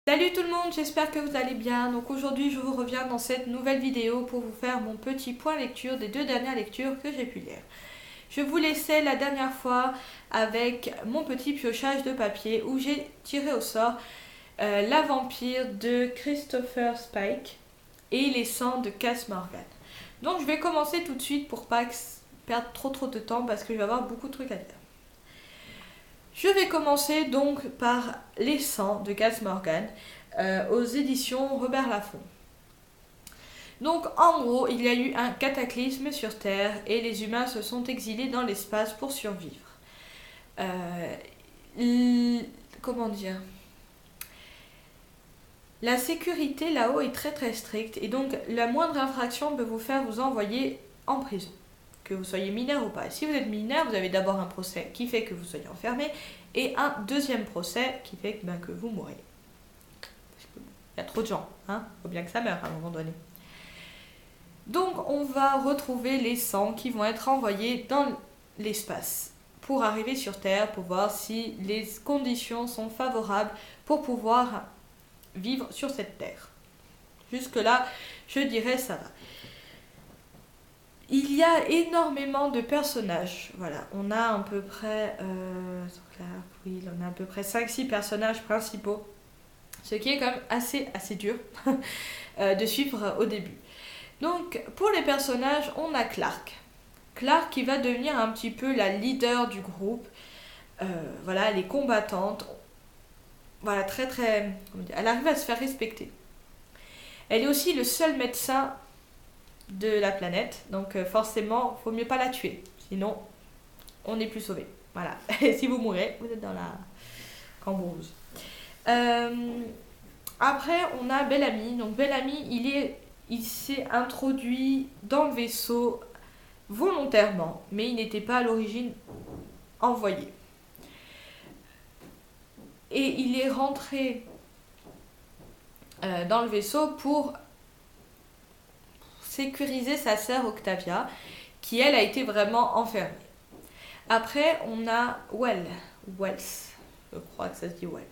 Salut tout le monde, j'espère que vous allez bien. Donc aujourd'hui je vous reviens dans cette nouvelle vidéo pour vous faire mon petit point lecture des 2 dernières lectures que j'ai pu lire. Je vous laissais la dernière fois avec mon petit piochage de papier où j'ai tiré au sort La vampire de Christopher Spike et Les sangs de Cass Morgan. Donc je vais commencer tout de suite pour pas perdre trop de temps parce que je vais avoir beaucoup de trucs à dire. Je vais commencer donc par Les sangs de Cass Morgan aux éditions Robert Laffont. Donc en gros, il y a eu un cataclysme sur Terre et les humains se sont exilés dans l'espace pour survivre. Comment dire? La sécurité là-haut est très stricte et donc la moindre infraction peut vous faire vous envoyer en prison. Que vous soyez mineur ou pas. Si vous êtes mineur, vous avez d'abord un procès qui fait que vous soyez enfermé et un deuxième procès qui fait que vous mourrez. Il y a trop de gens, hein, faut bien que ça meure à un moment donné. Donc on va retrouver les sangs qui vont être envoyés dans l'espace pour arriver sur Terre, pour voir si les conditions sont favorables pour pouvoir vivre sur cette Terre. Jusque-là, je dirais ça va. Il y a énormément de personnages. Voilà, on a à peu près, on a à peu près 5-6 personnages principaux. Ce qui est quand même assez dur de suivre au début. Donc, pour les personnages, on a Clark. Clark qui va devenir un petit peu la leader du groupe. Voilà, elle est combattante. Voilà, elle arrive à se faire respecter. Elle est aussi le seul médecin de la planète, donc forcément, faut mieux pas la tuer, sinon on n'est plus sauvé. Voilà, et si vous mourrez, vous êtes dans la cambrousse. Après, on a Bellamy. Donc Bellamy, il s'est introduit dans le vaisseau volontairement, mais il n'était pas à l'origine envoyé. Et il est rentré dans le vaisseau pour sécuriser sa sœur Octavia, qui elle a été vraiment enfermée. Après, on a Wells, je crois que ça se dit Wells,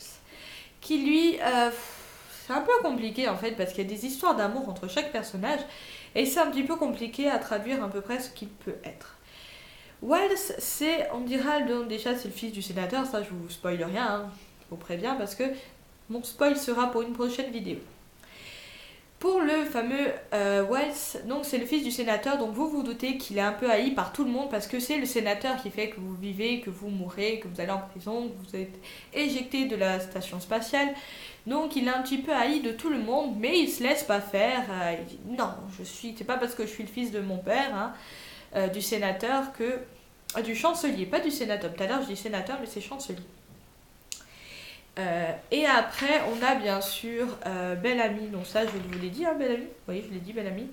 qui lui, c'est un peu compliqué en fait, parce qu'il y a des histoires d'amour entre chaque personnage, et c'est un petit peu compliqué à traduire à peu près ce qu'il peut être. Wells, on dira, déjà c'est le fils du sénateur, ça je vous spoil rien, hein, je vous préviens, parce que mon spoil sera pour une prochaine vidéo. Pour le fameux Wells, donc c'est le fils du sénateur, donc vous vous doutez qu'il est un peu haï par tout le monde parce que c'est le sénateur qui fait que vous vivez, que vous mourrez, que vous allez en prison, que vous êtes éjecté de la station spatiale. Donc il est un petit peu haï de tout le monde, mais il se laisse pas faire. Il dit non, c'est pas parce que je suis le fils de mon père, hein, du sénateur que du chancelier, pas du sénateur. Tout à l'heure je dis sénateur, mais c'est chancelier. Et après, on a bien sûr Bellamy. Donc ça, je vous l'ai dit, hein, Bellamy. Oui, je l'ai dit, Bellamy.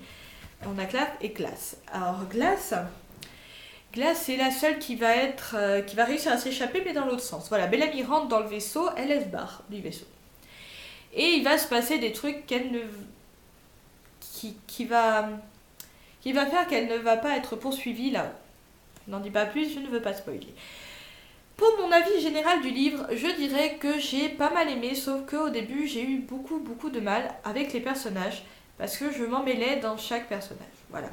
On a Clark et Glass. Alors Glass, c'est la seule qui va réussir à s'échapper, mais dans l'autre sens. Voilà, Bellamy rentre dans le vaisseau, elle se barre du vaisseau. Et il va se passer des trucs qui va faire qu'elle ne va pas être poursuivie là-haut. Je n'en dis pas plus, je ne veux pas spoiler. Pour mon avis général du livre, je dirais que j'ai pas mal aimé, sauf qu'au début j'ai eu beaucoup de mal avec les personnages, parce que je m'en mêlais dans chaque personnage. Voilà.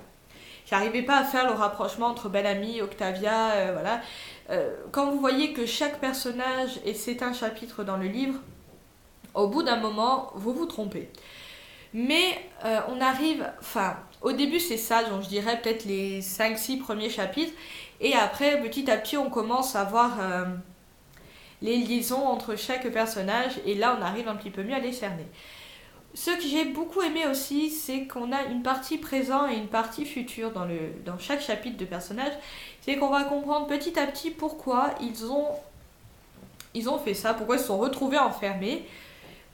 J'arrivais pas à faire le rapprochement entre Bellamy, Octavia, voilà. Quand vous voyez que chaque personnage, et c'est un chapitre dans le livre, au bout d'un moment, vous vous trompez. Mais on arrive, au début c'est ça, donc je dirais peut-être les 5-6 premiers chapitres, et après petit à petit on commence à voir les liaisons entre chaque personnage, et là on arrive un petit peu mieux à les cerner. Ce que j'ai beaucoup aimé aussi, c'est qu'on a une partie présent et une partie future dans chaque chapitre de personnage, c'est qu'on va comprendre petit à petit pourquoi ils ont fait ça, pourquoi ils se sont retrouvés enfermés,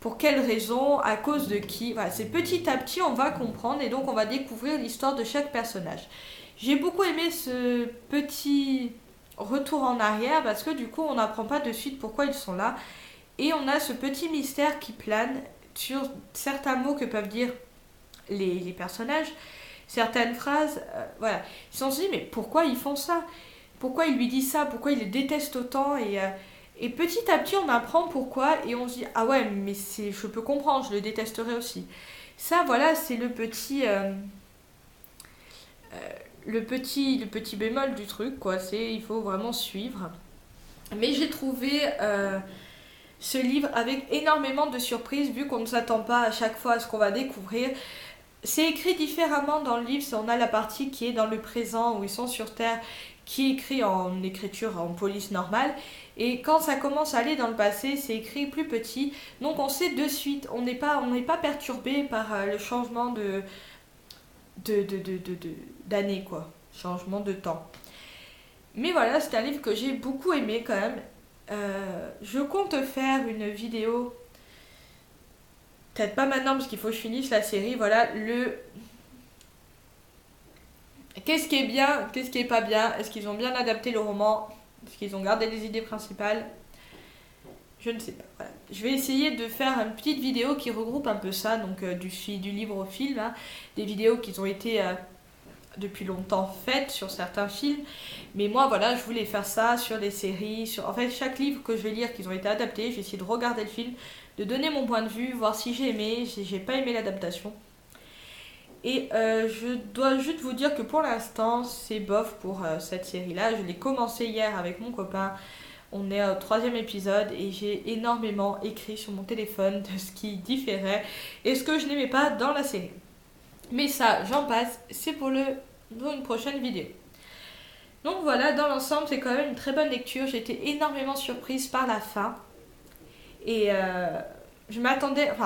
pour quelles raisons, à cause de qui. Voilà, c'est petit à petit on va comprendre et donc on va découvrir l'histoire de chaque personnage. J'ai beaucoup aimé ce petit retour en arrière parce que du coup on n'apprend pas de suite pourquoi ils sont là et on a ce petit mystère qui plane sur certains mots que peuvent dire les personnages, certaines phrases, voilà. Ils se sont dit mais pourquoi ils font ça, pourquoi il lui dit ça, pourquoi il les déteste autant, et Et petit à petit, on apprend pourquoi et on se dit ah ouais, mais je peux comprendre, je le détesterais aussi. Ça, voilà, c'est le petit bémol du truc, quoi. C'est il faut vraiment suivre. Mais j'ai trouvé ce livre avec énormément de surprises, vu qu'on ne s'attend pas à chaque fois à ce qu'on va découvrir. C'est écrit différemment dans le livre. On a la partie qui est dans le présent, où ils sont sur Terre, qui est écrit en écriture en police normale. Et quand ça commence à aller dans le passé, c'est écrit plus petit. Donc on sait de suite, on n'est pas perturbé par le changement d'année, quoi. Changement de temps. Mais voilà, c'est un livre que j'ai beaucoup aimé quand même. Je compte faire une vidéo, peut-être pas maintenant parce qu'il faut que je finisse la série. Voilà, qu'est-ce qui est bien, qu'est-ce qui est pas bien. Est-ce qu'ils ont bien adapté le roman? Est-ce qu'ils ont gardé les idées principales? Je ne sais pas. Voilà. Je vais essayer de faire une petite vidéo qui regroupe un peu ça, donc du livre au film, hein, des vidéos qui ont été depuis longtemps faites sur certains films. Mais moi, voilà, je voulais faire ça sur des séries, en fait, chaque livre que je vais lire, qu'ils ont été adaptés, je vais essayer de regarder le film, de donner mon point de vue, voir si j'ai aimé, si j'ai pas aimé l'adaptation. Et je dois juste vous dire que pour l'instant, c'est bof pour cette série-là. Je l'ai commencé hier avec mon copain. On est au 3e épisode et j'ai énormément écrit sur mon téléphone de ce qui différait et ce que je n'aimais pas dans la série. Mais ça, j'en passe, c'est pour une prochaine vidéo. Donc voilà, dans l'ensemble, c'est quand même une très bonne lecture. J'ai été énormément surprise par la fin. Et je m'attendais un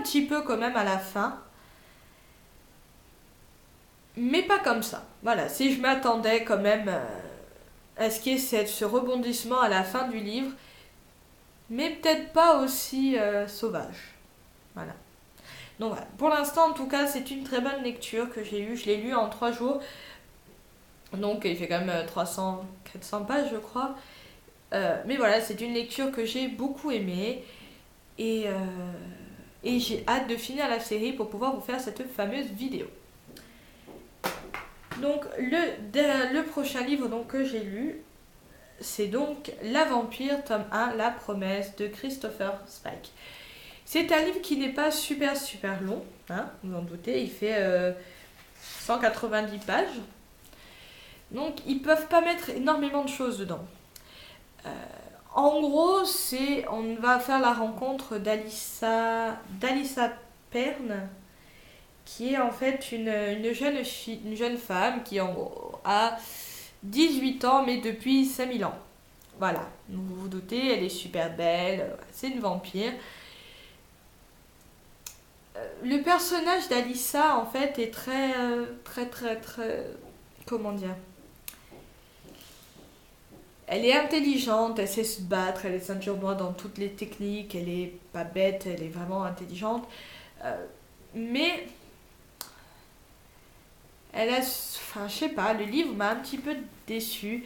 petit peu quand même à la fin. Mais pas comme ça. Voilà, si je m'attendais quand même à ce qu'il y ait ce rebondissement à la fin du livre, mais peut-être pas aussi sauvage. Voilà. Donc voilà. Pour l'instant, en tout cas, c'est une très bonne lecture que j'ai eue. Je l'ai lu en 3 jours. Donc il fait quand même 400 pages, je crois. Mais voilà, c'est une lecture que j'ai beaucoup aimée. Et j'ai hâte de finir la série pour pouvoir vous faire cette fameuse vidéo. Donc le prochain livre donc, que j'ai lu, c'est donc La Vampire, tome 1, La Promesse de Christopher Spike. C'est un livre qui n'est pas super long, hein, vous en doutez, il fait 190 pages. Donc ils peuvent pas mettre énormément de choses dedans. En gros, on va faire la rencontre d'Alyssa Perne, qui est en fait une jeune femme qui en gros a 18 ans mais depuis 5000 ans. Voilà, donc vous vous doutez, elle est super belle, c'est une vampire. Le personnage d'Alyssa en fait est très comment dire, elle est intelligente, elle sait se battre, elle est ceinture noire dans toutes les techniques, elle est pas bête, elle est vraiment intelligente. Mais elle a, enfin je sais pas, le livre m'a un petit peu déçue.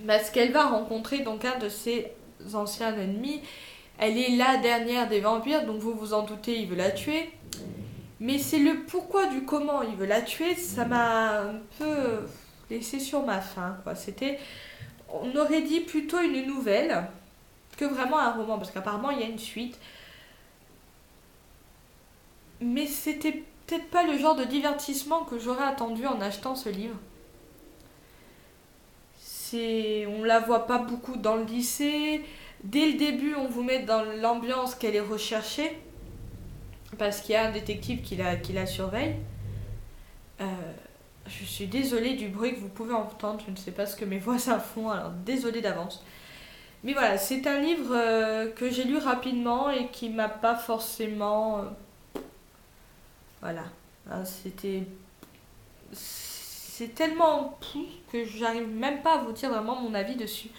Parce qu'elle va rencontrer donc un de ses anciens ennemis. Elle est la dernière des vampires, donc vous vous en doutez, il veut la tuer. Mais c'est le pourquoi du comment il veut la tuer, ça m'a un peu laissé sur ma faim, quoi. On aurait dit plutôt une nouvelle que vraiment un roman, parce qu'apparemment il y a une suite. Mais c'était peut-être pas le genre de divertissement que j'aurais attendu en achetant ce livre. On la voit pas beaucoup dans le lycée. Dès le début, on vous met dans l'ambiance qu'elle est recherchée, parce qu'il y a un détective qui la surveille. Je suis désolée du bruit que vous pouvez entendre, je ne sais pas ce que mes voisins font, alors désolée d'avance. Mais voilà, c'est un livre que j'ai lu rapidement et qui m'a pas forcément... voilà. C'est tellement pou que j'arrive même pas à vous dire vraiment mon avis dessus.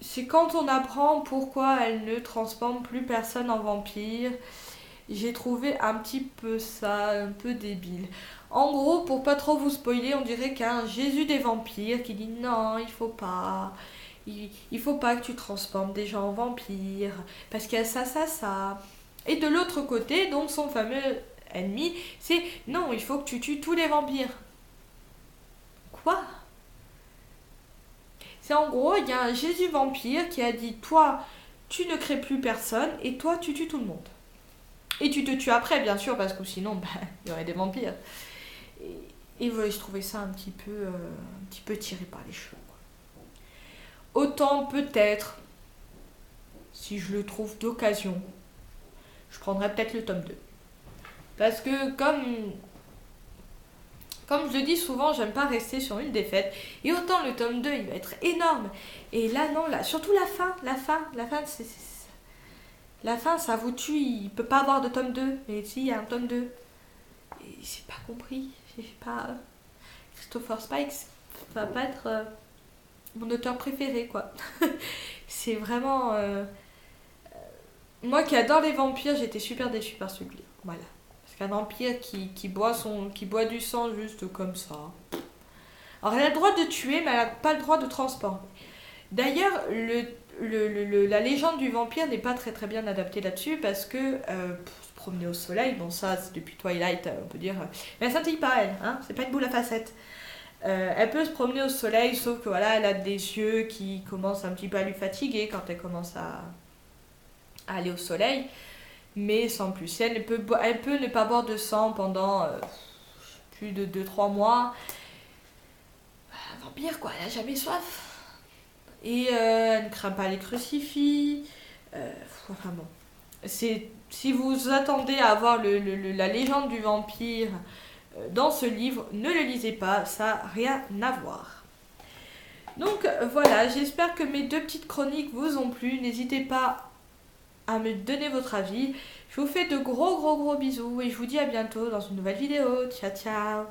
C'est quand on apprend pourquoi elle ne transforme plus personne en vampire. J'ai trouvé un petit peu ça, un peu débile. En gros, pour pas trop vous spoiler, on dirait qu'il y a un Jésus des vampires qui dit non, il faut pas. Il faut pas que tu transformes des gens en vampires, parce qu'il y a ça. Et de l'autre côté, donc son fameux ennemi, c'est non, il faut que tu tues tous les vampires. Quoi ? C'est en gros, il y a un Jésus vampire qui a dit, toi, tu ne crées plus personne et toi, tu tues tout le monde. Et tu te tues après, bien sûr, parce que sinon, bah, il y aurait des vampires. Et voilà, je trouvais ça un petit peu tiré par les cheveux, quoi. Autant peut-être, si je le trouve d'occasion, je prendrais peut-être le tome 2. Parce que comme je le dis souvent, j'aime pas rester sur une défaite. Et autant le tome 2, il va être énorme. Et là, non, là, surtout la fin, la fin, ça vous tue. Il peut pas avoir de tome 2. Mais si, il y a un tome 2. Et j'ai pas compris. J'ai pas... Christopher Spikes va pas être mon auteur préféré, quoi. C'est vraiment... Moi qui adore les vampires, j'étais super déçue par ce livre. Voilà. Parce qu'un vampire qui boit du sang juste comme ça. Alors elle a le droit de tuer, mais elle n'a pas le droit de transformer. D'ailleurs, la légende du vampire n'est pas très très bien adaptée là-dessus parce que pour se promener au soleil, bon ça c'est depuis Twilight, on peut dire, mais elle scintille pas elle, hein, c'est pas une boule à facettes. Elle peut se promener au soleil, sauf que voilà, elle a des yeux qui commencent un petit peu à lui fatiguer quand elle commence à aller au soleil, mais sans plus. Elle peut ne pas boire de sang pendant plus de 2-3 mois. Un vampire quoi, elle a jamais soif. Et elle ne craint pas les crucifix. Enfin bon. Si vous attendez à avoir la légende du vampire dans ce livre, ne le lisez pas, ça n'a rien à voir. Donc voilà, j'espère que mes 2 petites chroniques vous ont plu. N'hésitez pas à me donner votre avis. Je vous fais de gros bisous et je vous dis à bientôt dans une nouvelle vidéo. Ciao ciao.